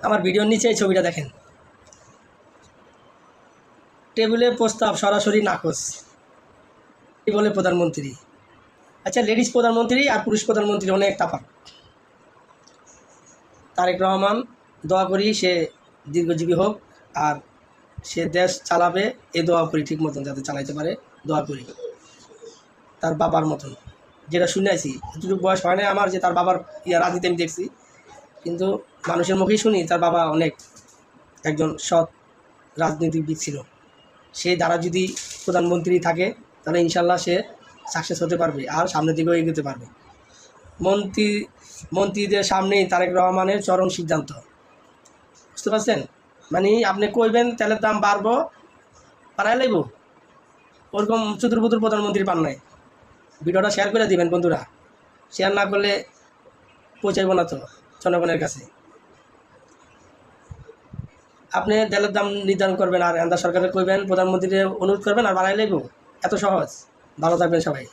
আমার ভিডিওর নিচে এই ছবিটা দেখেন, টেবিলে প্রস্তাব সরাসরি নাকচ, কি বলে প্রধানমন্ত্রী। আচ্ছা, লেডিস প্রধানমন্ত্রী আর পুরুষ প্রধানমন্ত্রী অনেক তফাৎ। তারেক রহমান, দোয়া করি সে দীর্ঘজীবী হোক, আর সে দেশ চালাবে এ দোয়া করি, ঠিক মতন যাতে চালাইতে পারে দোয়া করি, তার বাবার মতন। যেটা শুনেছি, এতটুকু বয়স হয় না আমার যে তার বাবার রাজনীতি আমি দেখছি, কিন্তু মানুষের মুখেই শুনি তার বাবা অনেক একজন সৎ রাজনীতিবিদ ছিল। সে দ্বারা যদি প্রধানমন্ত্রী থাকে তাহলে ইনশাল্লাহ সে সাকসেস হতে পারবে আর সামনের দিকেও এগোতে পারবে। মন্ত্রীদের সামনেই তারেক রহমানের চরম সিদ্ধান্ত, বুঝতে পারছেন? মানে আপনি কইবেন তেলের দাম বাড়বো, বাড়াই লাগব, ওরকম চতুর্বুতুর প্রধানমন্ত্রী পান নাই। ভিডিওটা শেয়ার করে দিবেন বন্ধুরা, শেয়ার না করলে পৌঁছাইব না তো জনগণের কাছে। আপনি তেলের দাম নির্ধারণ করবেন আর এন্দার সরকারের কইবেন, প্রধানমন্ত্রীর অনুরোধ করবেন আর বাড়াই লাগব, এত সহজ। ভালো থাকবেন সবাই।